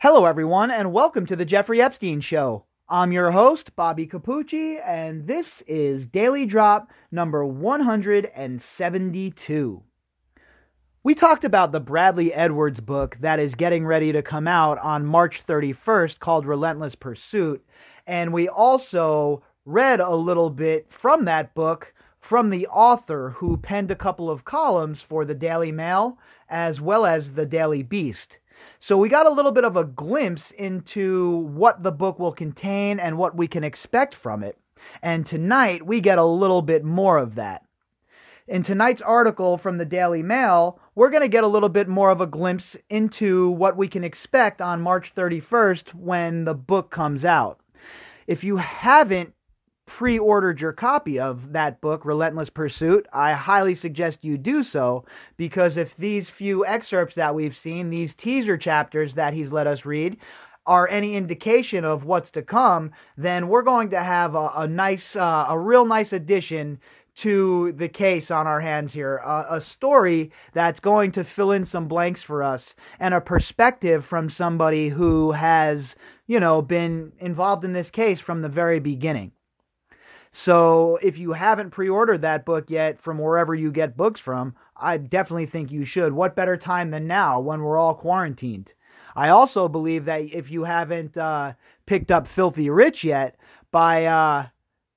Hello, everyone, and welcome to the Jeffrey Epstein Show. I'm your host, Bobbycapucci, and this is Daily Drop number 172. We talked about the Bradley Edwards book that is getting ready to come out on March 31st called Relentless Pursuit, and we also read a little bit from that book from the author who penned a couple of columns for the Daily Mail as well as the Daily Beast. So we got a little bit of a glimpse into what the book will contain and what we can expect from it. And tonight we get a little bit more of that. In tonight's article from the Daily Mail, we're going to get a little bit more of a glimpse into what we can expect on March 31st when the book comes out. If you haven't pre-ordered your copy of that book, Relentless Pursuit, I highly suggest you do so, because if these few excerpts that we've seen, these teaser chapters that he's let us read, are any indication of what's to come, then we're going to have a real nice addition to the case on our hands here. A story that's going to fill in some blanks for us, and a perspective from somebody who has, been involved in this case from the very beginning. So if you haven't pre-ordered that book yet from wherever you get books from, I definitely think you should. What better time than now when we're all quarantined? I also believe that if you haven't picked up Filthy Rich yet by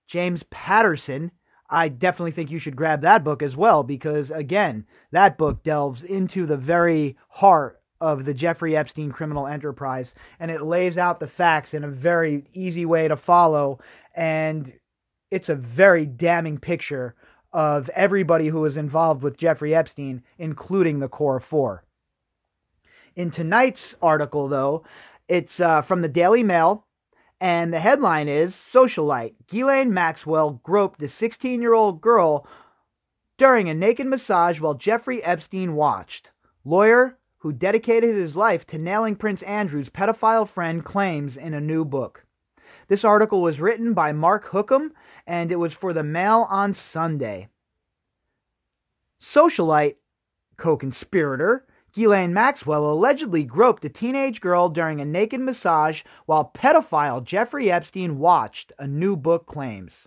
James Patterson, I definitely think you should grab that book as well, because again, that book delves into the very heart of the Jeffrey Epstein criminal enterprise, and it lays out the facts in a very easy way to follow, and it's a very damning picture of everybody who was involved with Jeffrey Epstein, including the Core Four. In tonight's article, though, it's from the Daily Mail, and the headline is, Socialite, Ghislaine Maxwell groped a 16-year-old girl during a naked massage while Jeffrey Epstein watched. Lawyer who dedicated his life to nailing Prince Andrew's pedophile friend claims in a new book. This article was written by Mark Hookham, and it was for the Mail on Sunday. Socialite co-conspirator Ghislaine Maxwell allegedly groped a teenage girl during a naked massage while pedophile Jeffrey Epstein watched, a new book claims.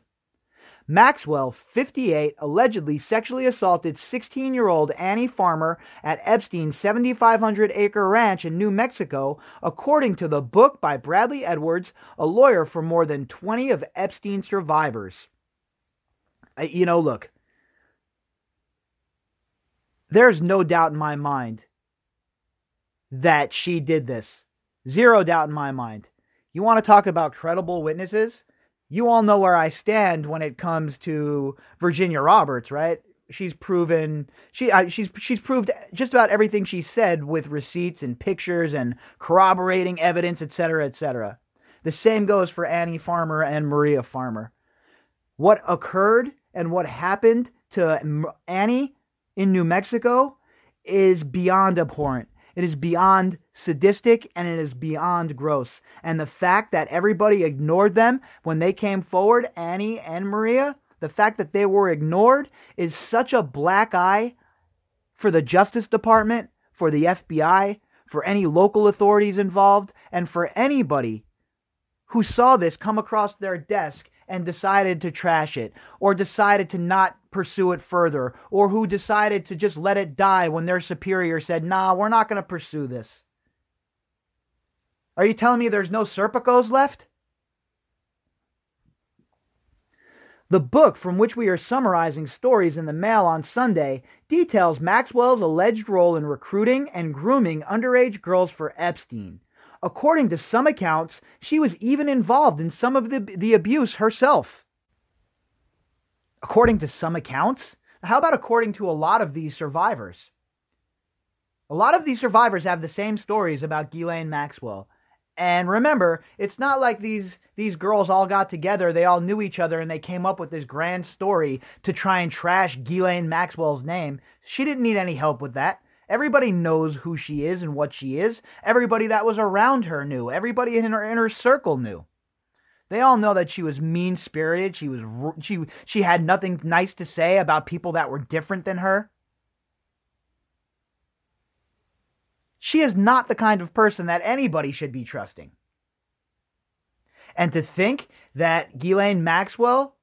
Maxwell, 58, allegedly sexually assaulted 16-year-old Annie Farmer at Epstein's 7,500-acre ranch in New Mexico, according to the book by Bradley Edwards, a lawyer for more than 20 of Epstein's survivors. Look, there's no doubt in my mind that she did this. Zero doubt in my mind. You want to talk about credible witnesses? You all know where I stand when it comes to Virginia Roberts, right? She's proven she's proved just about everything she said with receipts and pictures and corroborating evidence, etc., etc. The same goes for Annie Farmer and Maria Farmer. What occurred and what happened to Annie in New Mexico is beyond abhorrent. It is beyond sadistic, and it is beyond gross. And the fact that everybody ignored them when they came forward, Annie and Maria, the fact that they were ignored is such a black eye for the Justice Department, for the FBI, for any local authorities involved, and for anybody who saw this come across their desk and decided to trash it, or decided to not pursue it further, or who decided to just let it die when their superior said, nah, we're not going to pursue this. Are you telling me there's no Serpicos left? The book from which we are summarizing stories in the Mail on Sunday details Maxwell's alleged role in recruiting and grooming underage girls for Epstein. According to some accounts, she was even involved in some of the abuse herself. According to some accounts? How about according to a lot of these survivors? A lot of these survivors have the same stories about Ghislaine Maxwell. And remember, it's not like these girls all got together, they all knew each other, and they came up with this grand story to try and trash Ghislaine Maxwell's name. She didn't need any help with that. Everybody knows who she is and what she is. Everybody that was around her knew. Everybody in her inner circle knew. They all know that she was mean-spirited. She had nothing nice to say about people that were different than her. She is not the kind of person that anybody should be trusting. And to think that Ghislaine Maxwell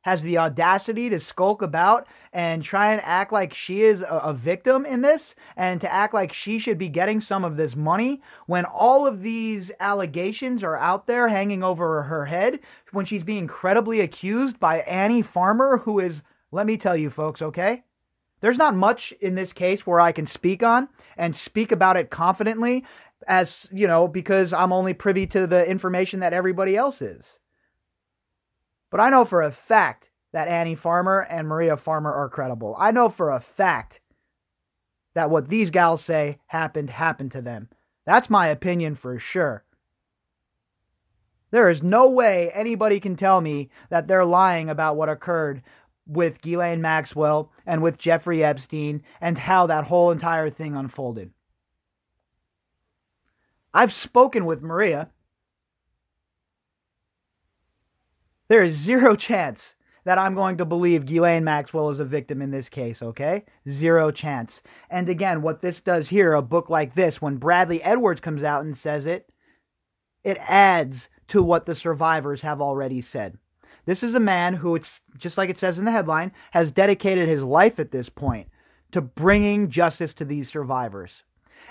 has the audacity to skulk about and try and act like she is a victim in this, and to act like she should be getting some of this money when all of these allegations are out there hanging over her head, when she's being credibly accused by Annie Farmer, who is, let me tell you folks, okay? There's not much in this case where I can speak on and speak about it confidently, as, you know, because I'm only privy to the information that everybody else is. But I know for a fact that Annie Farmer and Maria Farmer are credible. I know for a fact that what these gals say happened to them. That's my opinion for sure. There is no way anybody can tell me that they're lying about what occurred with Ghislaine Maxwell and with Jeffrey Epstein and how that whole entire thing unfolded. I've spoken with Maria. There is zero chance that I'm going to believe Ghislaine Maxwell is a victim in this case, okay? Zero chance. And again, what this does here, a book like this, when Bradley Edwards comes out and says it, it adds to what the survivors have already said. This is a man who, it's just like it says in the headline, has dedicated his life at this point to bringing justice to these survivors.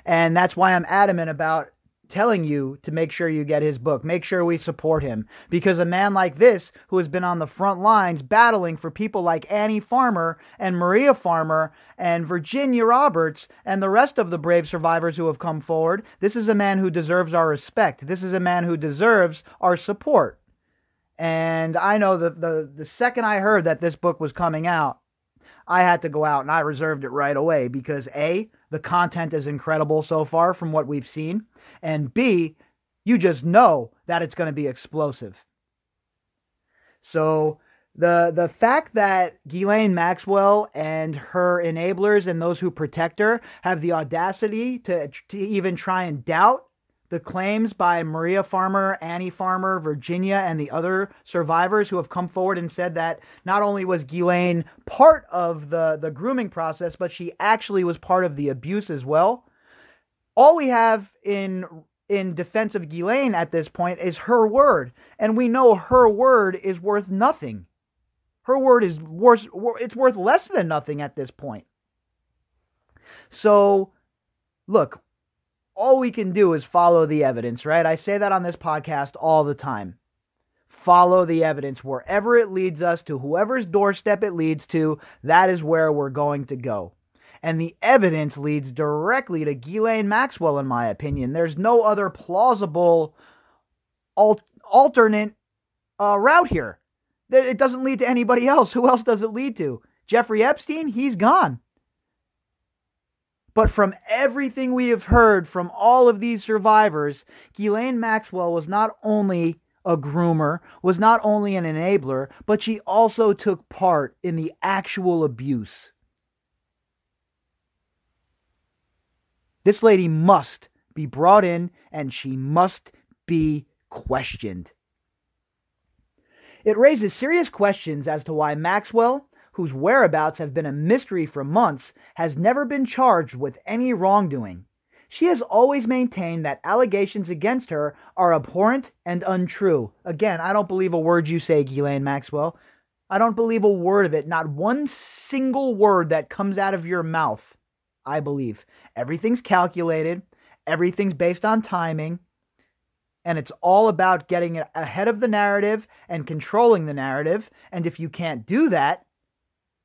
And that's why I'm adamant about telling you to make sure you get his book. Make sure we support him. Because a man like this, who has been on the front lines battling for people like Annie Farmer and Maria Farmer and Virginia Roberts and the rest of the brave survivors who have come forward, this is a man who deserves our respect. This is a man who deserves our support. And I know that the second I heard that this book was coming out, I had to go out and I reserved it right away because A, the content is incredible so far from what we've seen, and B, you just know that it's going to be explosive. So the fact that Ghislaine Maxwell and her enablers and those who protect her have the audacity to even try and doubt the claims by Maria Farmer, Annie Farmer, Virginia, and the other survivors who have come forward and said that not only was Ghislaine part of the grooming process, but she actually was part of the abuse as well. All we have in defense of Ghislaine at this point is her word, and we know her word is worth nothing. Her word is worth less than nothing at this point. So, look, all we can do is follow the evidence, right? I say that on this podcast all the time. Follow the evidence. Wherever it leads us to, whoever's doorstep it leads to, that is where we're going to go. And the evidence leads directly to Ghislaine Maxwell, in my opinion. There's no other plausible alternate route here. It doesn't lead to anybody else. Who else does it lead to? Jeffrey Epstein? He's gone. But from everything we have heard from all of these survivors, Ghislaine Maxwell was not only a groomer, was not only an enabler, but she also took part in the actual abuse. This lady must be brought in and she must be questioned. It raises serious questions as to why Maxwell, whose whereabouts have been a mystery for months, has never been charged with any wrongdoing. She has always maintained that allegations against her are abhorrent and untrue. Again, I don't believe a word you say, Ghislaine Maxwell. I don't believe a word of it. Not one single word that comes out of your mouth, I believe. Everything's calculated. Everything's based on timing. And it's all about getting ahead of the narrative and controlling the narrative. And if you can't do that,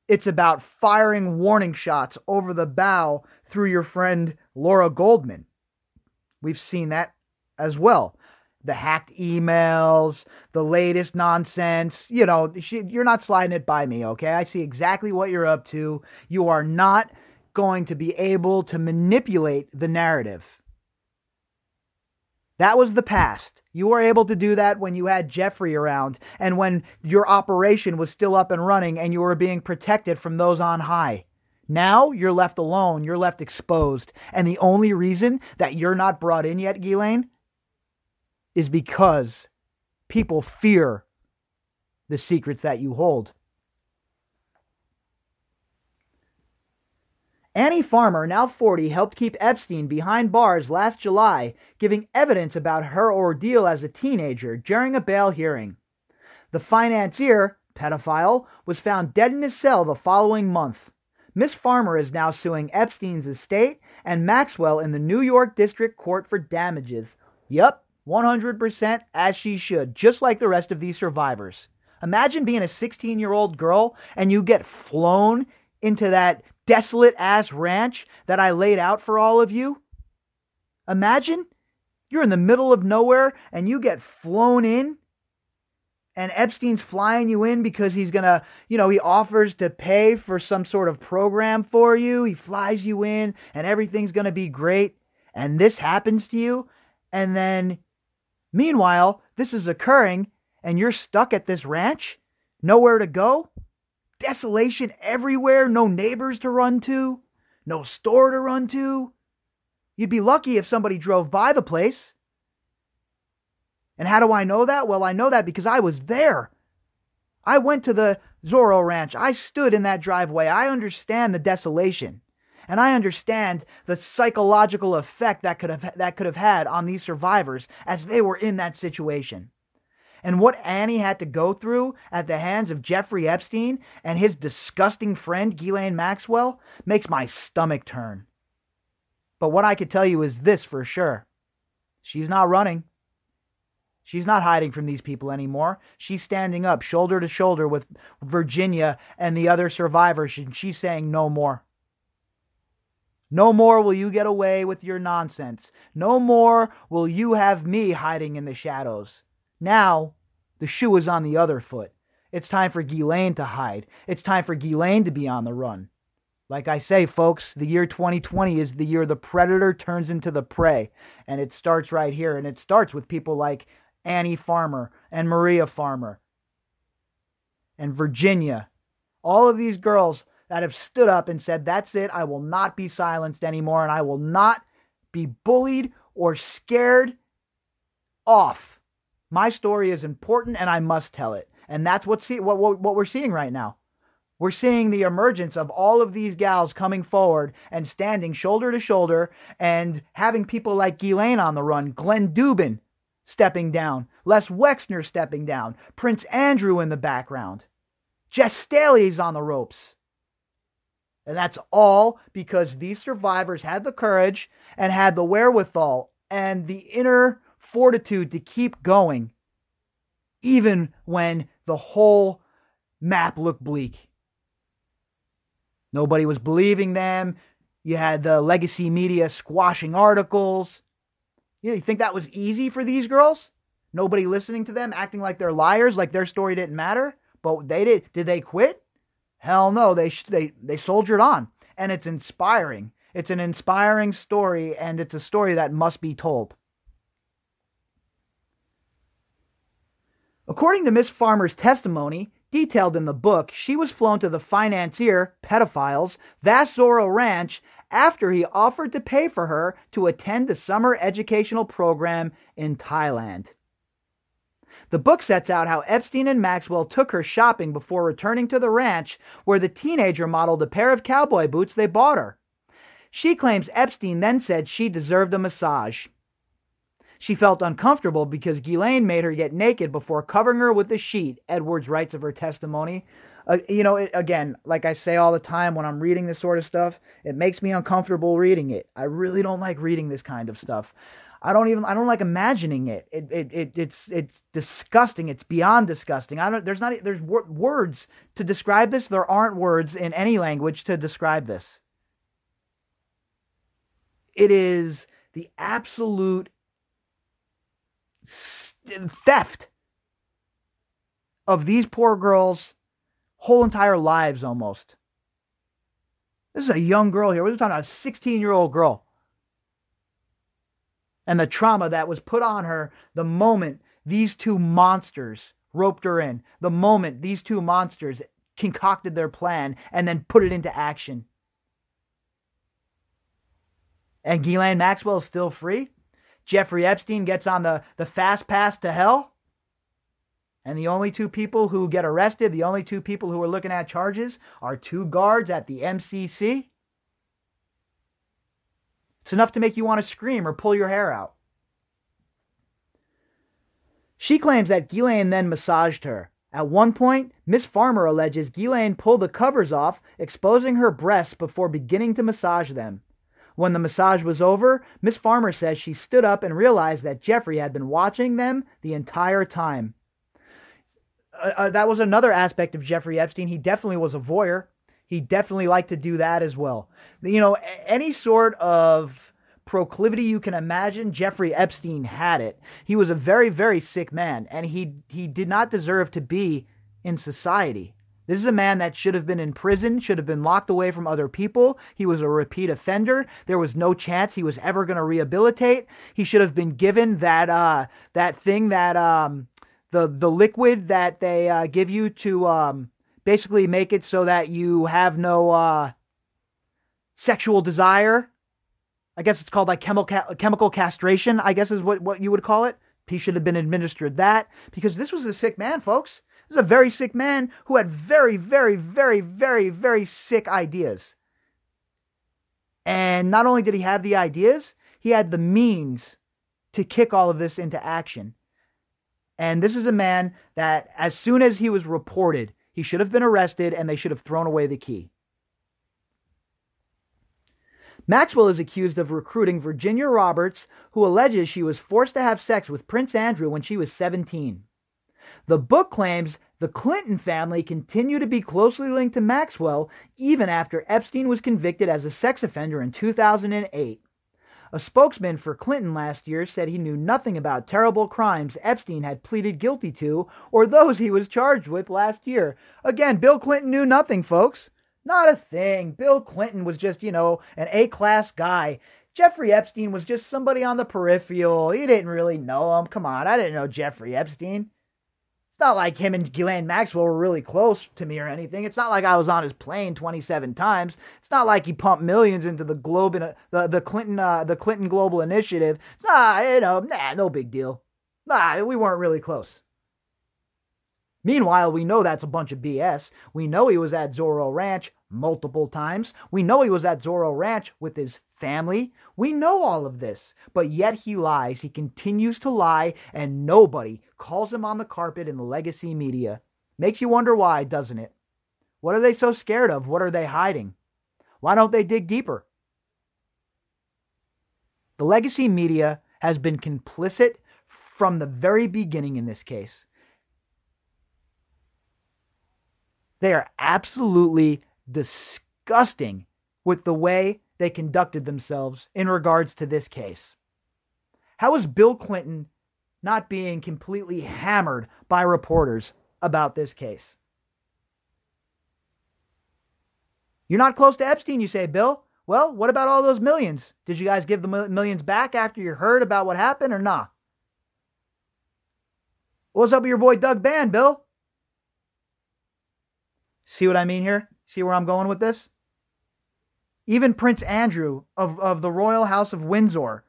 it's about firing warning shots over the bow through your friend Laura Goldman. We've seen that as well. The hacked emails, the latest nonsense. You know, you're not sliding it by me, okay? I see exactly what you're up to. You are not going to be able to manipulate the narrative. That was the past. You were able to do that when you had Jeffrey around and when your operation was still up and running and you were being protected from those on high. Now you're left alone. You're left exposed. And the only reason that you're not brought in yet, Ghislaine, is because people fear the secrets that you hold. Annie Farmer, now 40, helped keep Epstein behind bars last July, giving evidence about her ordeal as a teenager during a bail hearing. The financier, pedophile, was found dead in his cell the following month. Miss Farmer is now suing Epstein's estate and Maxwell in the New York District Court for damages. Yup, 100% as she should, just like the rest of these survivors. Imagine being a 16-year-old girl and you get flown into that desolate-ass ranch that I laid out for all of you. Imagine you're in the middle of nowhere and you get flown in and Epstein's flying you in because he's gonna, he offers to pay for some sort of program for you. He flies you in and everything's gonna be great. And this happens to you. And then, meanwhile, this is occurring and you're stuck at this ranch, nowhere to go. Desolation everywhere, no neighbors to run to, no store to run to. You'd be lucky if somebody drove by the place. And how do I know that? Well, I know that because I was there. I went to the Zorro Ranch. I stood in that driveway. I understand the desolation. And I understand the psychological effect that could have had on these survivors as they were in that situation. And what Annie had to go through at the hands of Jeffrey Epstein and his disgusting friend Ghislaine Maxwell makes my stomach turn. But what I could tell you is this for sure. She's not running. She's not hiding from these people anymore. She's standing up shoulder to shoulder with Virginia and the other survivors, and she's saying no more. No more will you get away with your nonsense. No more will you have me hiding in the shadows. Now, the shoe is on the other foot. It's time for Ghislaine to hide. It's time for Ghislaine to be on the run. Like I say, folks, the year 2020 is the year the predator turns into the prey. And it starts right here. And it starts with people like Annie Farmer and Maria Farmer and Virginia. All of these girls that have stood up and said, that's it, I will not be silenced anymore, and I will not be bullied or scared off. My story is important, and I must tell it. And that's what we're seeing right now. We're seeing the emergence of all of these gals coming forward and standing shoulder to shoulder and having people like Ghislaine on the run, Glenn Dubin stepping down, Les Wexner stepping down, Prince Andrew in the background, Jess Staley's on the ropes. And that's all because these survivors had the courage and had the wherewithal and the inner fortitude to keep going, even when the whole map looked bleak. Nobody was believing them. You had the legacy media squashing articles. You think that was easy for these girls? Nobody listening to them, acting like they're liars, like their story didn't matter? But they did. Did they quit? Hell no, they soldiered on. And it's inspiring. It's an inspiring story, and it's a story that must be told. According to Miss Farmer's testimony, detailed in the book, she was flown to the financier, pedophiles, vast Zorro Ranch after he offered to pay for her to attend the summer educational program in Thailand. The book sets out how Epstein and Maxwell took her shopping before returning to the ranch, where the teenager modeled a pair of cowboy boots they bought her. She claims Epstein then said she deserved a massage. She felt uncomfortable because Ghislaine made her get naked before covering her with a sheet, Edwards writes of her testimony. Again, like I say all the time when I'm reading this sort of stuff, it makes me uncomfortable reading it. I really don't like reading this kind of stuff. I don't like imagining it. It's disgusting. It's beyond disgusting. There's words to describe this. There aren't words in any language to describe this. It is the absolute theft of these poor girls' whole entire lives almost. This is a young girl here. We're talking about a 16-year-old girl. And the trauma that was put on her the moment these two monsters roped her in. The moment these two monsters concocted their plan and then put it into action. And Ghislaine Maxwell is still free. Jeffrey Epstein gets on the fast pass to hell. And the only two people who get arrested, the only two people who are looking at charges are two guards at the MCC. It's enough to make you want to scream or pull your hair out. She claims that Ghislaine then massaged her. At one point, Miss Farmer alleges Ghislaine pulled the covers off, exposing her breasts before beginning to massage them. When the massage was over, Miss Farmer says she stood up and realized that Jeffrey had been watching them the entire time. That was another aspect of Jeffrey Epstein. He definitely was a voyeur. He definitely liked to do that as well. You know, any sort of proclivity you can imagine, Jeffrey Epstein had it. He was a very, very sick man, and he did not deserve to be in society. This is a man that should have been in prison, should have been locked away from other people. He was a repeat offender. There was no chance he was ever going to rehabilitate. He should have been given that thing that the liquid that they give you to basically make it so that you have no sexual desire. I guess it's called like chemical castration, I guess is what you would call it. He should have been administered that, because this was a sick man, folks. This is a very sick man who had very, very, very, very, very sick ideas. And not only did he have the ideas, he had the means to kick all of this into action. And this is a man that, as soon as he was reported, he should have been arrested and they should have thrown away the key. Maxwell is accused of recruiting Virginia Roberts, who alleges she was forced to have sex with Prince Andrew when she was 17. The book claims the Clinton family continued to be closely linked to Maxwell even after Epstein was convicted as a sex offender in 2008. A spokesman for Clinton last year said he knew nothing about terrible crimes Epstein had pleaded guilty to or those he was charged with last year. Again, Bill Clinton knew nothing, folks. Not a thing. Bill Clinton was just, an A-class guy. Jeffrey Epstein was just somebody on the peripheral. You didn't really know him. Come on, I didn't know Jeffrey Epstein. It's not like him and Ghislaine Maxwell were really close to me or anything. It's not like I was on his plane 27 times. It's not like he pumped millions into the the Clinton Global Initiative. It's not, no big deal. We weren't really close. Meanwhile, we know that's a bunch of BS. We know he was at Zorro Ranch multiple times. We know he was at Zorro Ranch with his family. We know all of this, but yet he lies. He continues to lie, and nobody calls him on the carpet in the legacy media. Makes you wonder why, doesn't it? What are they so scared of? What are they hiding? Why don't they dig deeper? The legacy media has been complicit from the very beginning in this case. They are absolutely disgusting with the way they conducted themselves in regards to this case. How is Bill Clinton not being completely hammered by reporters about this case? You're not close to Epstein, you say, Bill. Well, what about all those millions? Did you guys give the millions back after you heard about what happened or not? What's up with your boy Doug Band, Bill? See what I mean here? See where I'm going with this? Even Prince Andrew of the Royal House of Windsor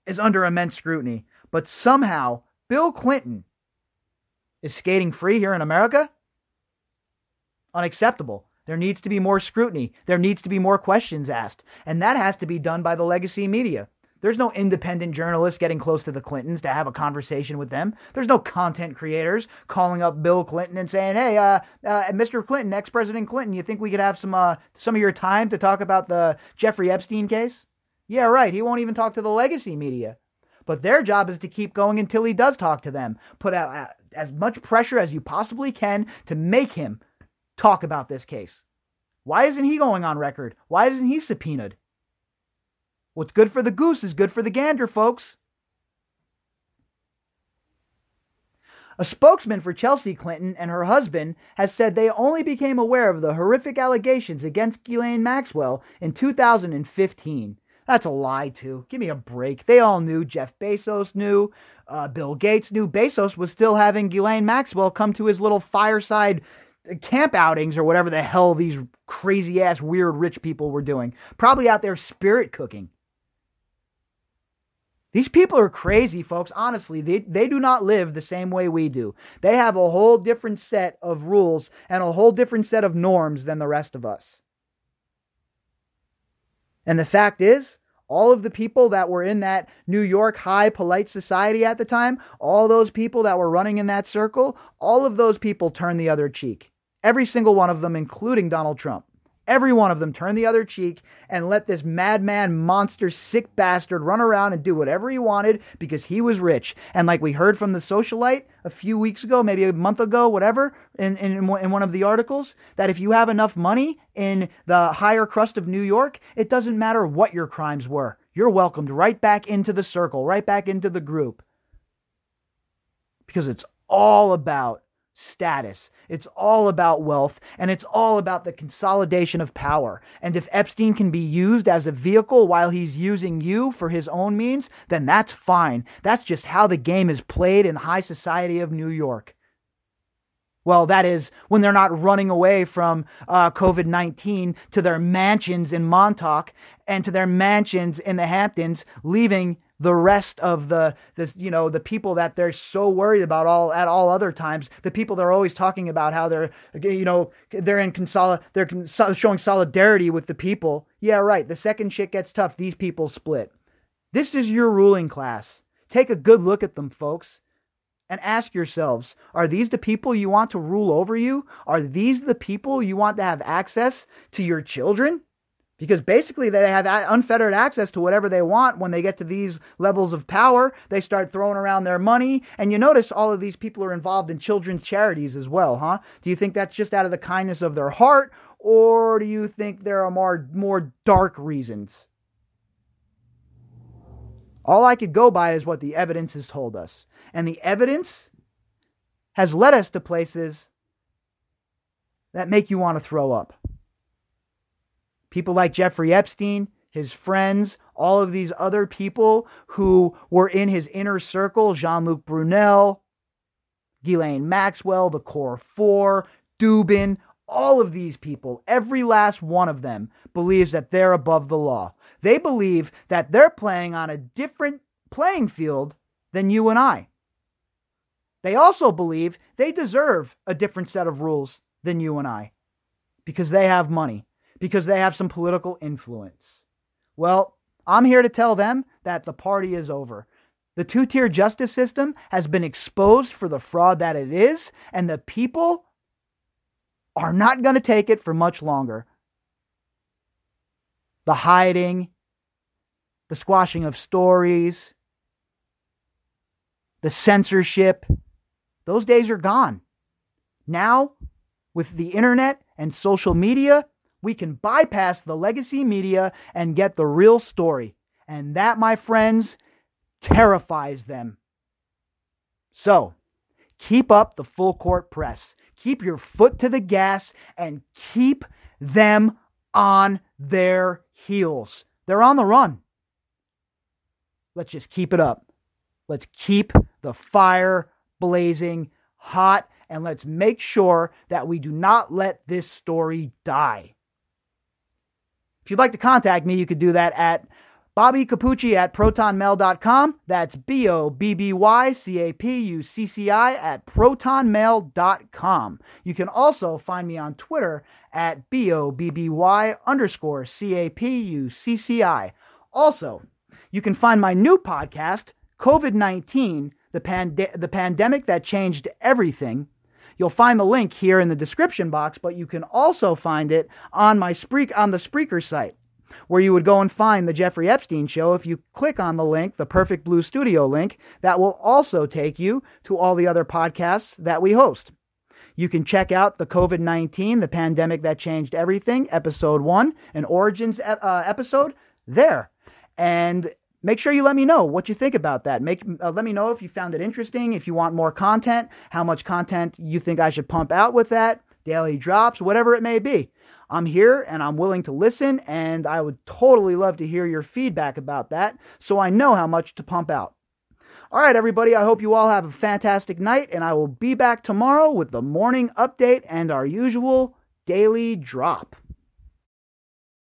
is under immense scrutiny. But somehow, Bill Clinton is skating free here in America? Unacceptable. There needs to be more scrutiny. There needs to be more questions asked. And that has to be done by the legacy media. There's no independent journalists getting close to the Clintons to have a conversation with them. There's no content creators calling up Bill Clinton and saying, hey, Mr. Clinton, ex-President Clinton, you think we could have some of your time to talk about the Jeffrey Epstein case? Yeah, right. He won't even talk to the legacy media. But their job is to keep going until he does talk to them. Put out as much pressure as you possibly can to make him talk about this case. Why isn't he going on record? Why isn't he subpoenaed? What's good for the goose is good for the gander, folks. A spokesman for Chelsea Clinton and her husband has said they only became aware of the horrific allegations against Ghislaine Maxwell in 2015. That's a lie, too. Give me a break. They all knew. Jeff Bezos knew. Bill Gates knew. Bezos was still having Ghislaine Maxwell come to his little fireside camp outings or whatever the hell these crazy-ass, weird rich people were doing. Probably out there spirit cooking. These people are crazy, folks. Honestly, they do not live the same way we do. They have a whole different set of rules and a whole different set of norms than the rest of us. And the fact is, All of the people that were in that New York high polite society at the time, all those people that were running in that circle, all of those people turned the other cheek. Every single one of them, including Donald Trump. Every one of them turned the other cheek and let this madman, monster, sick bastard run around and do whatever he wanted because he was rich. And like we heard from the socialite a few weeks ago, maybe a month ago, whatever, in one of the articles, that if you have enough money in the higher crust of New York, it doesn't matter what your crimes were. You're welcomed right back into the circle, right back into the group. Because it's all about status. It's all about wealth, and it's all about the consolidation of power. And if Epstein can be used as a vehicle while he's using you for his own means, then that's fine. That's just how the game is played in the high society of New York. Well, that is when they're not running away from COVID-19 to their mansions in Montauk and to their mansions in the Hamptons, leaving the rest of the people that they're so worried about at all other times, the people they're always talking about how they're showing solidarity with the people. Yeah, right. The second shit gets tough, these people split. This is your ruling class. Take a good look at them, folks. And ask yourselves, are these the people you want to rule over you? Are these the people you want to have access to your children? Because basically they have unfettered access to whatever they want when they get to these levels of power. They start throwing around their money. And you notice all of these people are involved in children's charities as well, huh? Do you think that's just out of the kindness of their heart? Or do you think there are more dark reasons? All I could go by is what the evidence has told us. And the evidence has led us to places that make you want to throw up. People like Jeffrey Epstein, his friends, all of these other people who were in his inner circle, Jean-Luc Brunel, Ghislaine Maxwell, the Core Four, Dubin, all of these people, every last one of them believes that they're above the law. They believe that they're playing on a different playing field than you and I. They also believe they deserve a different set of rules than you and I because they have money, because they have some political influence. Well, I'm here to tell them that the party is over. The two-tier justice system has been exposed for the fraud that it is, and the people are not going to take it for much longer. The hiding, the squashing of stories, the censorship, those days are gone. Now, with the internet and social media, we can bypass the legacy media and get the real story. And that, my friends, terrifies them. So, keep up the full court press. Keep your foot to the gas and keep them on their heels. They're on the run. Let's just keep it up. Let's keep the fire blazing hot, and let's make sure that we do not let this story die. If you'd like to contact me, you could do that at Bobbycapucci at protonmail.com. That's BOBBYCAPUCCI at protonmail.com. You can also find me on Twitter at BOBBY_CAPUCCI. Also, you can find my new podcast, COVID-19, the pandemic that changed everything. You'll find the link here in the description box, but you can also find it on the Spreaker site, where you would go and find the Jeffrey Epstein Show. If you click on the link, the Perfect Blue Studio link, that will also take you to all the other podcasts that we host. You can check out the COVID-19, the pandemic that changed everything, episode 1, an origins episode, there. And make sure you let me know what you think about that. Let me know if you found it interesting, if you want more content, how much content you think I should pump out with that, daily drops, whatever it may be. I'm here and I'm willing to listen, and I would totally love to hear your feedback about that so I know how much to pump out. All right, everybody, I hope you all have a fantastic night, and I will be back tomorrow with the morning update and our usual daily drop.